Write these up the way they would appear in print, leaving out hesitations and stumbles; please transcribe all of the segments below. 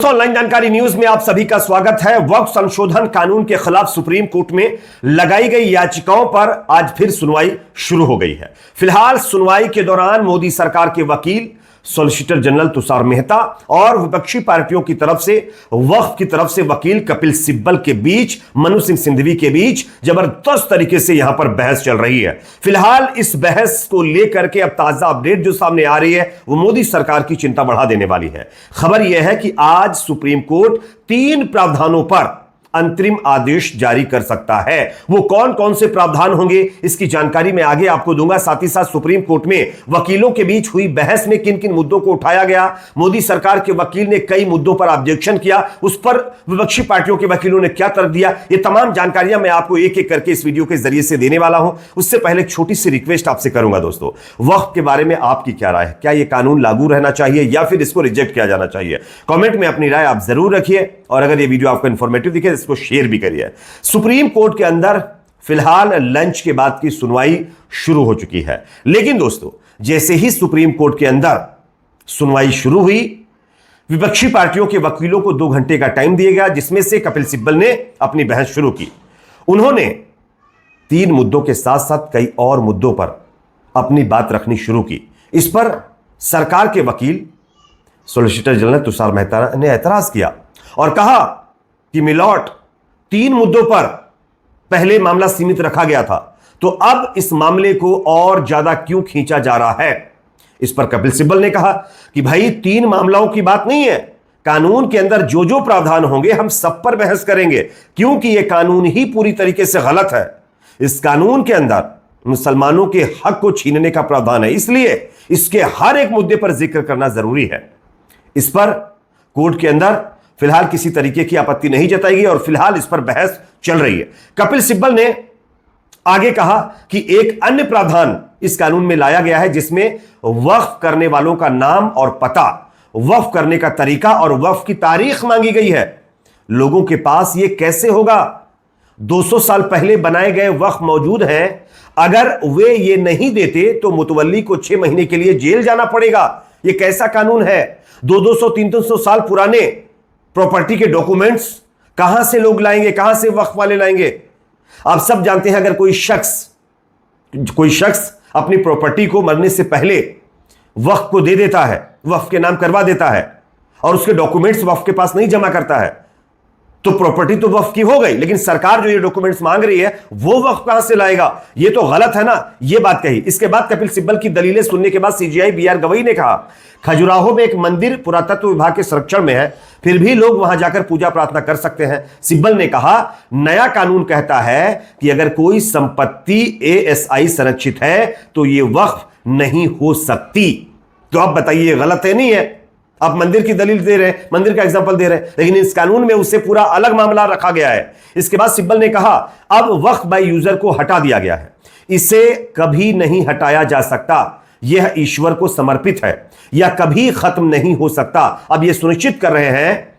Online जानकारी news में आप सभी का स्वागत है। वक्फ संशोधन कानून के खिलाफ सुप्रीम कोर्ट में लगाई गई याचिकाओं पर आज फिर सुनवाई शुरू हो गई है। फिलहाल सुनवाई के दौरान मोदी सरकार के वकील सॉलिसिटर जनरल तुषार मेहता और विपक्षी पार्टियों की तरफ से वक्फ की तरफ से वकील कपिल सिब्बल के बीच, मनु सिंह सिंघवी के बीच जबरदस्त तरीके से यहां पर बहस चल रही है। फिलहाल इस बहस को लेकर के अब ताजा अपडेट जो सामने आ रही है वो मोदी सरकार की चिंता बढ़ा देने वाली है। खबर यह है कि आज सुप्रीम कोर्ट 3 प्रावधानों पर अंतरिम आदेश जारी कर सकता है। वो कौन कौन से प्रावधान होंगे इसकी जानकारी मैं आगे आपको दूंगा। साथ ही साथ सुप्रीम कोर्ट में वकीलों के बीच हुई बहस में किन किन मुद्दों को उठाया गया, मोदी सरकार के वकील ने कई मुद्दों पर ऑब्जेक्शन किया, उस पर विपक्षी पार्टियों के वकीलों ने क्या तर्क दिया, ये तमाम जानकारियां मैं आपको एक एक करके इस वीडियो के जरिए से देने वाला हूं। उससे पहले एक छोटी सी रिक्वेस्ट आपसे करूंगा दोस्तों, वक्फ के बारे में आपकी क्या राय है? क्या यह कानून लागू रहना चाहिए या फिर इसको रिजेक्ट किया जाना चाहिए? कमेंट में अपनी राय आप जरूर रखिए और अगर यह वीडियो आपको इंफॉर्मेटिव दिखे इसको शेयर भी करिए। सुप्रीम कोर्ट के अंदर फिलहाल लंच के बाद की सुनवाई शुरू हो चुकी है, लेकिन दोस्तों जैसे ही सुप्रीम कोर्ट के अंदर सुनवाई शुरू हुई, विपक्षी पार्टियों के वकीलों को 2 घंटे का टाइम दिया गया, जिसमें से कपिल सिब्बल ने अपनी बहस शुरू की। उन्होंने 3 मुद्दों के साथ साथ कई और मुद्दों पर अपनी बात रखनी शुरू की। इस पर सरकार के वकील सॉलिसिटर जनरल तुषार मेहता ने ऐतराज किया और कहा कि मिलॉर्ड 3 मुद्दों पर पहले मामला सीमित रखा गया था, तो अब इस मामले को और ज्यादा क्यों खींचा जा रहा है? इस पर कपिल सिब्बल ने कहा कि भाई 3 मामलों की बात नहीं है, कानून के अंदर जो जो प्रावधान होंगे हम सब पर बहस करेंगे, क्योंकि यह कानून ही पूरी तरीके से गलत है। इस कानून के अंदर मुसलमानों के हक को छीनने का प्रावधान है, इसलिए इसके हर एक मुद्दे पर जिक्र करना जरूरी है। इस पर कोर्ट के अंदर फिलहाल किसी तरीके की आपत्ति नहीं जताई गई और फिलहाल इस पर बहस चल रही है। कपिल सिब्बल ने आगे कहा कि एक अन्य प्रावधान इस कानून में लाया गया है जिसमें वक्फ करने वालों का नाम और पता, वक्फ करने का तरीका और वक्फ की तारीख मांगी गई है। लोगों के पास यह कैसे होगा? 200 साल पहले बनाए गए वक्फ मौजूद हैं, अगर वे ये नहीं देते तो मुतवल्ली को 6 महीने के लिए जेल जाना पड़ेगा। यह कैसा कानून है? 200 300 साल पुराने प्रॉपर्टी के डॉक्यूमेंट्स कहां से लोग लाएंगे, कहां से वक्फ वाले लाएंगे? आप सब जानते हैं अगर कोई शख्स अपनी प्रॉपर्टी को मरने से पहले वक्फ को दे देता है, वक्फ के नाम करवा देता है और उसके डॉक्यूमेंट्स वक्फ के पास नहीं जमा करता है, तो प्रॉपर्टी तो वक्फ की हो गई, लेकिन सरकार जो ये डॉक्यूमेंट्स मांग रही है वो वक्फ कहां से लाएगा? ये तो गलत है ना, ये बात कही। इसके बाद कपिल सिब्बल की दलीलें सुनने के बाद सीजीआई बीआर गवई ने कहा खजुराहो में एक मंदिर पुरातत्व विभाग के संरक्षण में है, फिर भी लोग वहां जाकर पूजा प्रार्थना कर सकते हैं। सिब्बल ने कहा नया कानून कहता है कि अगर कोई संपत्ति एएसआई संरक्षित है तो यह वक्फ नहीं हो सकती। तो आप बताइए गलत है नहीं है? आप मंदिर की दलील दे रहे हैं, मंदिर का एग्जांपल दे रहे हैं, लेकिन इस कानून में उससे पूरा अलग मामला रखा गया है। इसके बाद सिब्बल ने कहा अब वक्फ बाय यूजर को हटा दिया गया है, इसे कभी नहीं हटाया जा सकता, यह ईश्वर को समर्पित है या कभी खत्म नहीं हो सकता। अब यह सुनिश्चित कर रहे हैं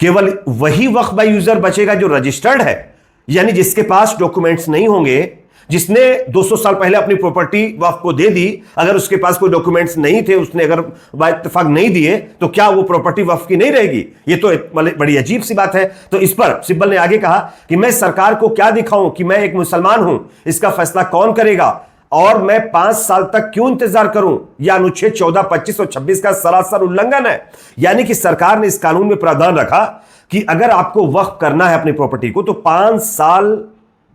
केवल वही वक्फ बाय यूजर बचेगा जो रजिस्टर्ड है, यानी जिसके पास डॉक्यूमेंट्स नहीं होंगे, जिसने 200 साल पहले अपनी प्रॉपर्टी वक्फ को दे दी, अगर उसके पास कोई डॉक्यूमेंट्स नहीं थे, उसने अगर बाइत्तेफाक नहीं दिए, तो क्या वो प्रॉपर्टी वक्फ की नहीं रहेगी? ये तो बड़ी अजीब सी बात है। तो इस पर सिब्बल ने आगे कहा कि मैं सरकार को क्या दिखाऊं कि मैं एक मुसलमान हूं, इसका फैसला कौन करेगा और मैं 5 साल तक क्यों इंतजार करूं? यह अनुच्छेद 14, 25 और 26 का सरासर उल्लंघन है। यानी कि सरकार ने इस कानून में प्रावधान रखा कि अगर आपको वक्फ करना है अपनी प्रॉपर्टी को तो 5 साल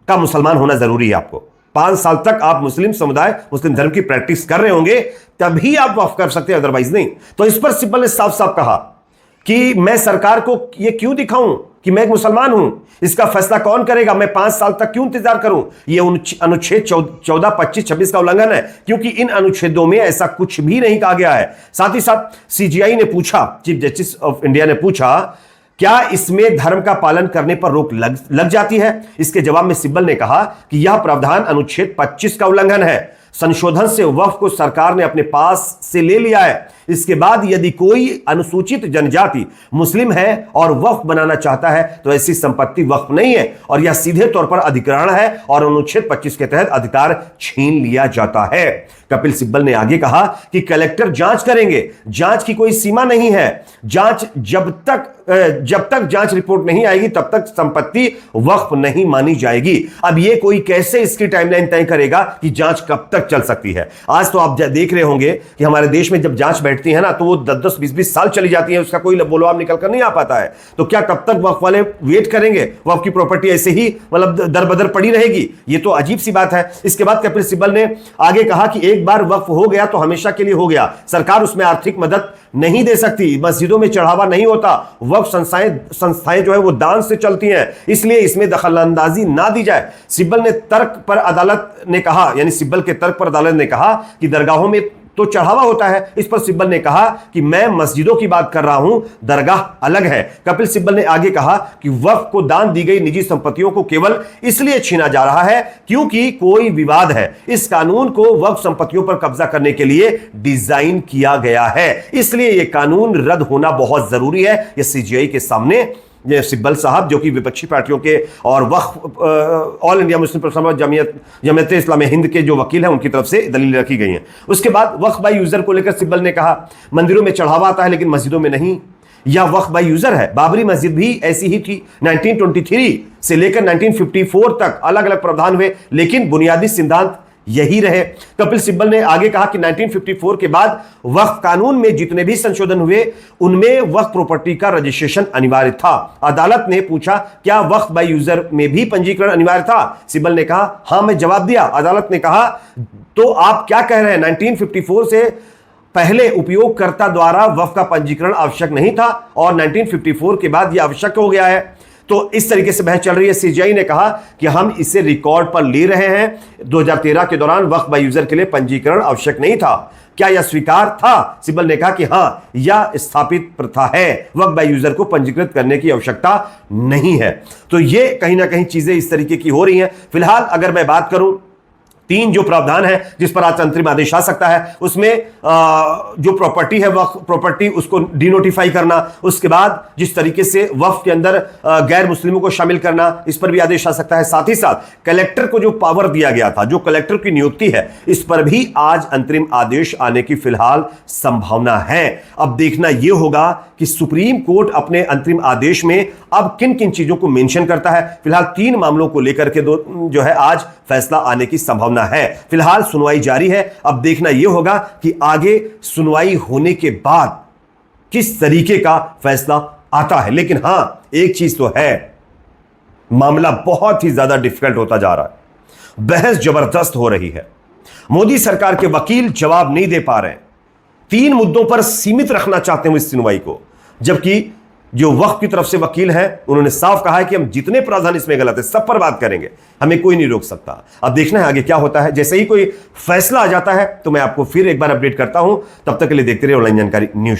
का मुसलमान होना जरूरी है। आपको 5 साल तक आप मुस्लिम समुदाय, मुस्लिम धर्म की प्रैक्टिस कर रहे होंगे, तभी आप वक्फ कर सकते हैं, अदरवाइज नहीं। तो इस पर सिब्बल ने साफ साफ कहा कि मैं सरकार को यह क्यों दिखाऊं कि मैं एक मुसलमान हूं, इसका फैसला कौन करेगा? मैं 5 साल तक क्यों इंतजार करूं? यह अनुच्छेद 14, 25, 26 का उल्लंघन है, क्योंकि इन अनुच्छेदों में ऐसा कुछ भी नहीं कहा गया है। साथ ही साथ सीजीआई ने पूछा, चीफ जस्टिस ऑफ इंडिया ने पूछा क्या इसमें धर्म का पालन करने पर रोक लग जाती है? इसके जवाब में सिब्बल ने कहा कि यह प्रावधान अनुच्छेद 25 का उल्लंघन है। संशोधन से वक्फ को सरकार ने अपने पास से ले लिया है, इसके बाद यदि कोई अनुसूचित जनजाति मुस्लिम है और वक्फ बनाना चाहता है तो ऐसी संपत्ति वक्फ नहीं है और यह सीधे तौर पर अधिग्रहण है और अनुच्छेद 25 के तहत अधिकार छीन लिया जाता है। कपिल सिब्बल ने आगे कहा कि कलेक्टर जांच करेंगे, जांच की कोई सीमा नहीं है, जांच जब तक जांच रिपोर्ट नहीं आएगी तब तक संपत्ति वक्फ नहीं मानी जाएगी। अब ये कोई कैसे इसकी टाइमलाइन तय करेगा कि जांच कब तक चल सकती है? आज तो आप देख रहे होंगे कि हमारे देश में जब जांच बैठती है ना तो वो 10-10, 20-20 साल चली जाती है, उसका कोई बोलवाब निकल कर नहीं आ पाता है। तो क्या तब तक वक्फ वाले वेट करेंगे? वक्फ की प्रॉपर्टी ऐसे ही मतलब दर बदर पड़ी रहेगी? ये तो अजीब सी बात है। इसके बाद कपिल सिब्बल ने आगे कहा कि एक बार वक्फ हो गया तो हमेशा के लिए हो गया, सरकार उसमें आर्थिक मदद नहीं दे सकती, मस्जिदों में चढ़ावा नहीं होता, वक्फ संस्थाएं जो है वो दान से चलती हैं, इसलिए इसमें दखलंदाजी ना दी जाए। सिब्बल के तर्क पर अदालत ने कहा कि दरगाहों में तो चढ़ावा होता है। इस पर सिब्बल ने कहा कि मैं मस्जिदों की बात कर रहा हूं, दरगाह अलग है। कपिल सिब्बल ने आगे कहा कि वक्फ को दान दी गई निजी संपत्तियों को केवल इसलिए छीना जा रहा है क्योंकि कोई विवाद है। इस कानून को वक्फ संपत्तियों पर कब्जा करने के लिए डिजाइन किया गया है, इसलिए यह कानून रद्द होना बहुत जरूरी है। यह सीजीआई के सामने ये सिब्बल साहब जो कि विपक्षी पार्टियों के और वक्फ all India Muslim personal Jamiat Islami Hind के जो वकील हैं उनकी तरफ से दलील रखी गई हैं। उसके बाद वक्फ बाय यूजर को लेकर सिब्बल ने कहा मंदिरों में चढ़ावा आता है लेकिन मस्जिदों में नहीं, यह वक्फ बाय यूजर है। बाबरी मस्जिद भी ऐसी ही थी, 1923 से लेकर 1954 तक अलग अलग प्रावधान हुए लेकिन बुनियादी सिद्धांत यही रहे। कपिल सिब्बल ने आगे कहा कि 1954 के बाद वक्फ कानून में जितने भी संशोधन हुए उनमें वक्फ प्रॉपर्टी का रजिस्ट्रेशन अनिवार्य था। अदालत ने पूछा क्या वक्फ बाय यूजर में भी पंजीकरण अनिवार्य था? सिब्बल ने कहा हां, मैं जवाब दिया। अदालत ने कहा तो आप क्या कह रहे हैं, 1954 से पहले उपयोगकर्ता द्वारा वक्फ का पंजीकरण आवश्यक नहीं था और 1954 के बाद यह आवश्यक हो गया है। तो इस तरीके से बहस चल रही है। सीजीआई ने कहा कि हम इसे रिकॉर्ड पर ले रहे हैं। 2013 के दौरान वक्फ बाय यूजर के लिए पंजीकरण आवश्यक नहीं था, क्या यह स्वीकार था? सिब्बल ने कहा कि हां, यह स्थापित प्रथा है, वक्फ बाय यूजर को पंजीकृत करने की आवश्यकता नहीं है। तो ये कहीं ना कहीं चीजें इस तरीके की हो रही हैं। फिलहाल अगर मैं बात करूं 3 जो प्रावधान है जिस पर आज अंतरिम आदेश आ सकता है, उसमें जो प्रॉपर्टी है वक्फ प्रॉपर्टी उसको डिनोटिफाई करना, उसके बाद जिस तरीके से वक्फ के अंदर गैर मुस्लिमों को शामिल करना, इस पर भी आदेश आ सकता है। साथ ही साथ कलेक्टर को जो पावर दिया गया था, जो कलेक्टर की नियुक्ति है, इस पर भी आज अंतरिम आदेश आने की फिलहाल संभावना है। अब देखना यह होगा कि सुप्रीम कोर्ट अपने अंतरिम आदेश में अब किन किन चीजों को मेंशन करता है। फिलहाल 3 मामलों को लेकर के जो है आज फैसला आने की संभावना है। फिलहाल सुनवाई जारी है। अब देखना यह होगा कि आगे सुनवाई होने के बाद किस तरीके का फैसला आता है। लेकिन हां, एक चीज तो है, मामला बहुत ही ज्यादा डिफिकल्ट होता जा रहा है, बहस जबरदस्त हो रही है। मोदी सरकार के वकील जवाब नहीं दे पा रहे हैं, 3 मुद्दों पर सीमित रखना चाहते हैं इस सुनवाई को, जबकि जो वक्फ की तरफ से वकील हैं उन्होंने साफ कहा है कि हम जितने प्रावधान इसमें गलत है सब पर बात करेंगे, हमें कोई नहीं रोक सकता। अब देखना है आगे क्या होता है। जैसे ही कोई फैसला आ जाता है तो मैं आपको फिर एक बार अपडेट करता हूं। तब तक के लिए देखते रहिए ऑनलाइन जानकारी न्यूज।